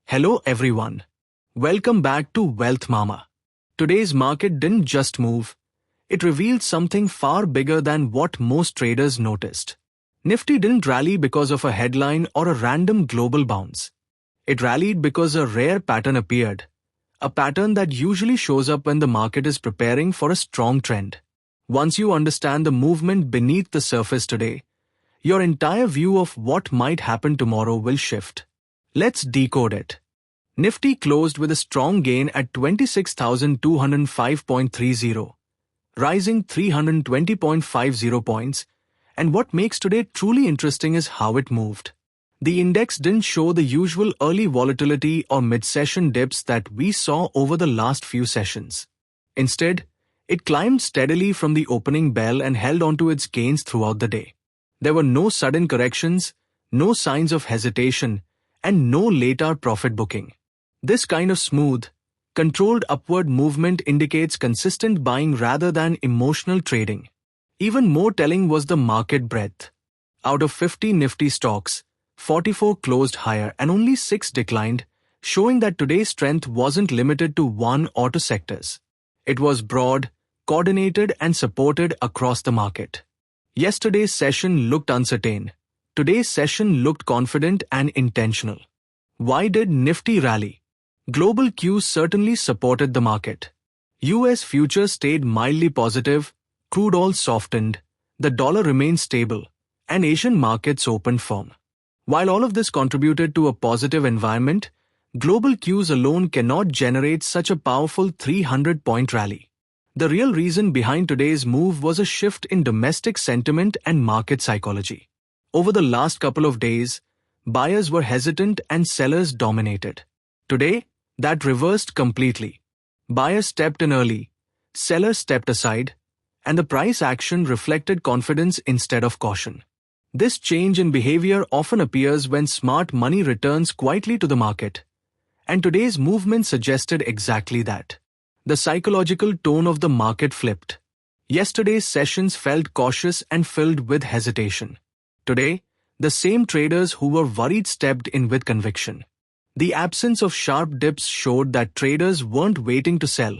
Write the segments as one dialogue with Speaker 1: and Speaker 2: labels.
Speaker 1: Hello everyone. Welcome back to Wealth Maama. Today's market didn't just move. It revealed something far bigger than what most traders noticed. Nifty didn't rally because of a headline or a random global bounce. It rallied because a rare pattern appeared. A pattern that usually shows up when the market is preparing for a strong trend. Once you understand the movement beneath the surface today, your entire view of what might happen tomorrow will shift. Let's decode it. Nifty closed with a strong gain at 26,205.30, rising 320.50 points, and what makes today truly interesting is how it moved. The index didn't show the usual early volatility or mid-session dips that we saw over the last few sessions. Instead, it climbed steadily from the opening bell and held onto its gains throughout the day. There were no sudden corrections, no signs of hesitation, and no late-hour profit booking. This kind of smooth, controlled upward movement indicates consistent buying rather than emotional trading. Even more telling was the market breadth. Out of 50 Nifty stocks, 44 closed higher and only 6 declined, showing that today's strength wasn't limited to one or two sectors. It was broad, coordinated and supported across the market. Yesterday's session looked uncertain. Today's session looked confident and intentional. Why did Nifty rally? Global cues certainly supported the market. US futures stayed mildly positive, crude oil softened, the dollar remained stable, and Asian markets opened firm. While all of this contributed to a positive environment, global cues alone cannot generate such a powerful 300-point rally. The real reason behind today's move was a shift in domestic sentiment and market psychology. Over the last couple of days, buyers were hesitant and sellers dominated. Today, that reversed completely. Buyers stepped in early, sellers stepped aside, and the price action reflected confidence instead of caution. This change in behavior often appears when smart money returns quietly to the market, and today's movement suggested exactly that. The psychological tone of the market flipped. Yesterday's sessions felt cautious and filled with hesitation. Today, the same traders who were worried stepped in with conviction. The absence of sharp dips showed that traders weren't waiting to sell.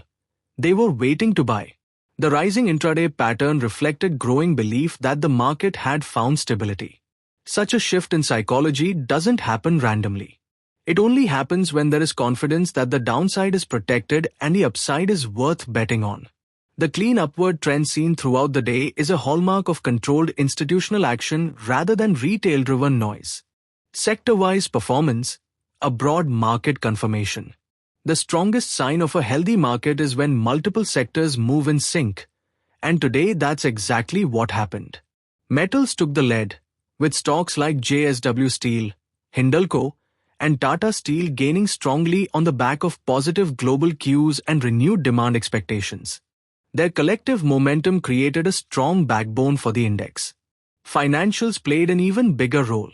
Speaker 1: They were waiting to buy. The rising intraday pattern reflected growing belief that the market had found stability. Such a shift in psychology doesn't happen randomly. It only happens when there is confidence that the downside is protected and the upside is worth betting on. The clean upward trend seen throughout the day is a hallmark of controlled institutional action rather than retail-driven noise. Sector-wise performance, a broad market confirmation. The strongest sign of a healthy market is when multiple sectors move in sync, and today that's exactly what happened. Metals took the lead, with stocks like JSW Steel, Hindalco, and Tata Steel gaining strongly on the back of positive global cues and renewed demand expectations. Their collective momentum created a strong backbone for the index. Financials played an even bigger role.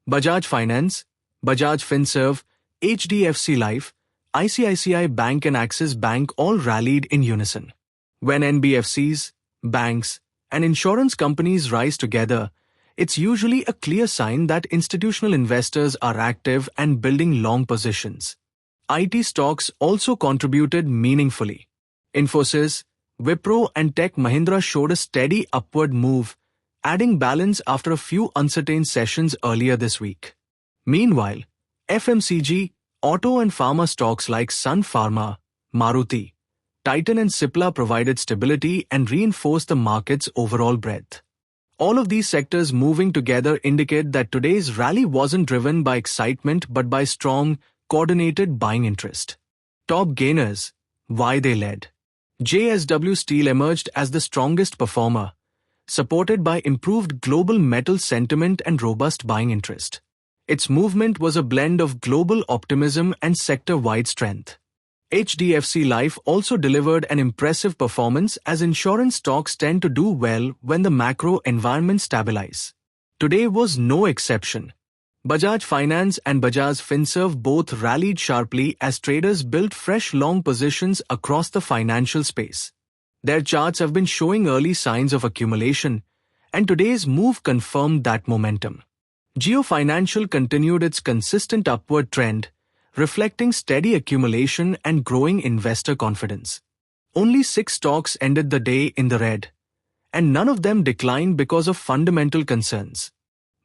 Speaker 1: Bajaj Finance, Bajaj Finserv, HDFC Life, ICICI Bank and Axis Bank all rallied in unison. When NBFCs, banks, and insurance companies rise together, it's usually a clear sign that institutional investors are active and building long positions. IT stocks also contributed meaningfully. Infosys, Wipro and Tech Mahindra showed a steady upward move, adding balance after a few uncertain sessions earlier this week. Meanwhile, FMCG, auto and pharma stocks like Sun Pharma, Maruti, Titan and Cipla provided stability and reinforced the market's overall breadth. All of these sectors moving together indicate that today's rally wasn't driven by excitement but by strong, coordinated buying interest. Top gainers, why they led. JSW Steel emerged as the strongest performer, supported by improved global metal sentiment and robust buying interest. Its movement was a blend of global optimism and sector-wide strength. HDFC Life also delivered an impressive performance as insurance stocks tend to do well when the macro environment stabilizes. Today was no exception. Bajaj Finance and Bajaj Finserv both rallied sharply as traders built fresh long positions across the financial space. Their charts have been showing early signs of accumulation, and today's move confirmed that momentum. Jio Financial continued its consistent upward trend, reflecting steady accumulation and growing investor confidence. Only 6 stocks ended the day in the red, and none of them declined because of fundamental concerns.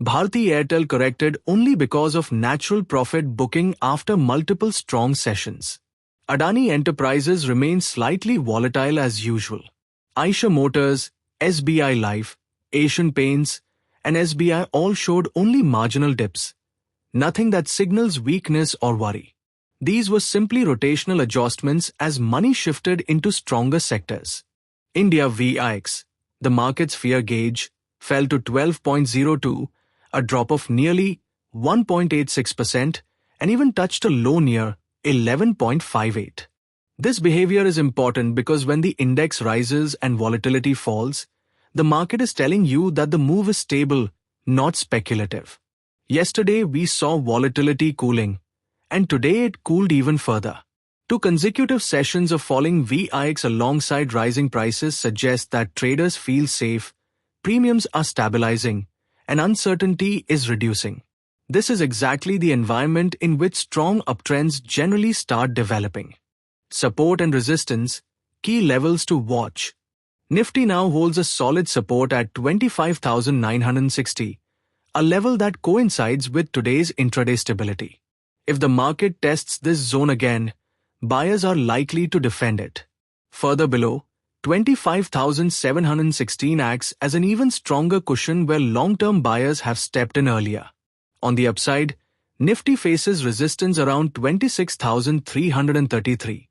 Speaker 1: Bharti Airtel corrected only because of natural profit booking after multiple strong sessions. Adani Enterprises remained slightly volatile as usual. Eicher Motors, SBI Life, Asian Paints, and SBI all showed only marginal dips. Nothing that signals weakness or worry. These were simply rotational adjustments as money shifted into stronger sectors. India VIX, the market's fear gauge, fell to 12.02, a drop of nearly 1.86%, and even touched a low near 11.58. This behavior is important because when the index rises and volatility falls, the market is telling you that the move is stable, not speculative. Yesterday we saw volatility cooling, and today it cooled even further. 2 consecutive sessions of falling VIX alongside rising prices suggest that traders feel safe, premiums are stabilizing, and uncertainty is reducing. This is exactly the environment in which strong uptrends generally start developing. Support and resistance, key levels to watch. Nifty now holds a solid support at 25,960, a level that coincides with today's intraday stability. If the market tests this zone again, buyers are likely to defend it. Further below, 25,716 acts as an even stronger cushion where long-term buyers have stepped in earlier. On the upside, Nifty faces resistance around 26,333,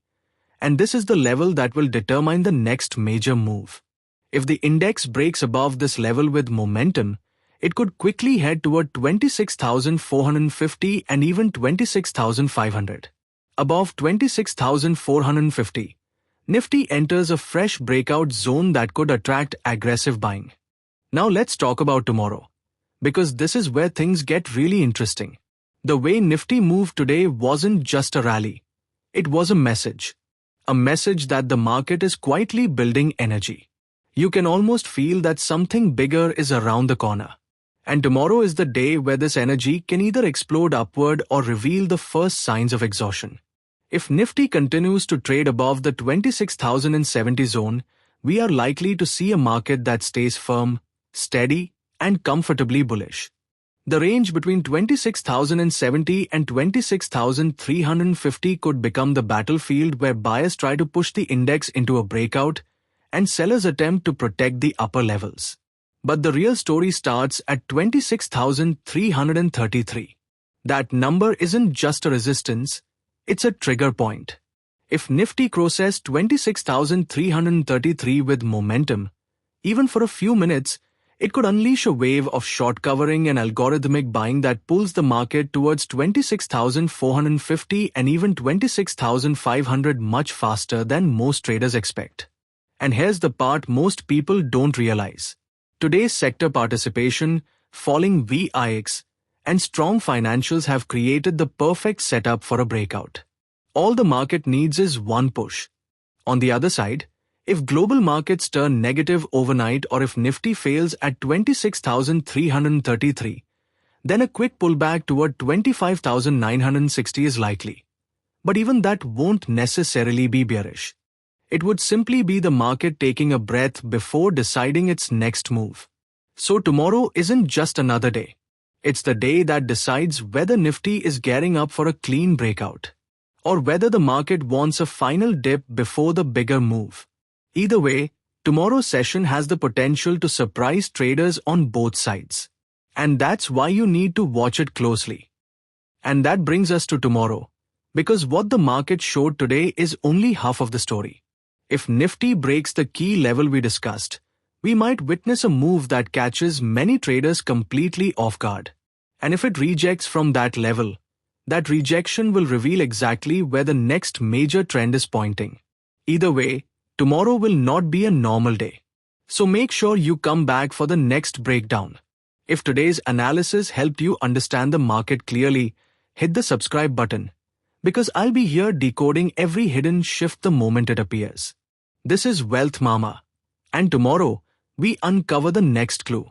Speaker 1: and this is the level that will determine the next major move. If the index breaks above this level with momentum, it could quickly head toward 26,450 and even 26,500. Above 26,450, Nifty enters a fresh breakout zone that could attract aggressive buying. Now let's talk about tomorrow, because this is where things get really interesting. The way Nifty moved today wasn't just a rally. It was a message that the market is quietly building energy. You can almost feel that something bigger is around the corner. And tomorrow is the day where this energy can either explode upward or reveal the first signs of exhaustion. If Nifty continues to trade above the 26,070 zone, we are likely to see a market that stays firm, steady, and comfortably bullish. The range between 26,070 and 26,350 could become the battlefield where buyers try to push the index into a breakout and sellers attempt to protect the upper levels. But the real story starts at 26,333. That number isn't just a resistance, it's a trigger point. If Nifty crosses 26,333 with momentum, even for a few minutes, it could unleash a wave of short covering and algorithmic buying that pulls the market towards 26,450 and even 26,500 much faster than most traders expect. And here's the part most people don't realize. Today's sector participation, falling VIX, and strong financials have created the perfect setup for a breakout. All the market needs is one push. On the other side, if global markets turn negative overnight or if Nifty fails at 26,333, then a quick pullback toward 25,960 is likely. But even that won't necessarily be bearish. It would simply be the market taking a breath before deciding its next move. So tomorrow isn't just another day. It's the day that decides whether Nifty is gearing up for a clean breakout, or whether the market wants a final dip before the bigger move. Either way, tomorrow's session has the potential to surprise traders on both sides. And that's why you need to watch it closely. And that brings us to tomorrow, because what the market showed today is only half of the story. If Nifty breaks the key level we discussed, we might witness a move that catches many traders completely off guard. And if it rejects from that level, that rejection will reveal exactly where the next major trend is pointing. Either way, tomorrow will not be a normal day. So make sure you come back for the next breakdown. If today's analysis helped you understand the market clearly, hit the subscribe button, because I'll be here decoding every hidden shift the moment it appears. This is Wealth Maama, and tomorrow we uncover the next clue.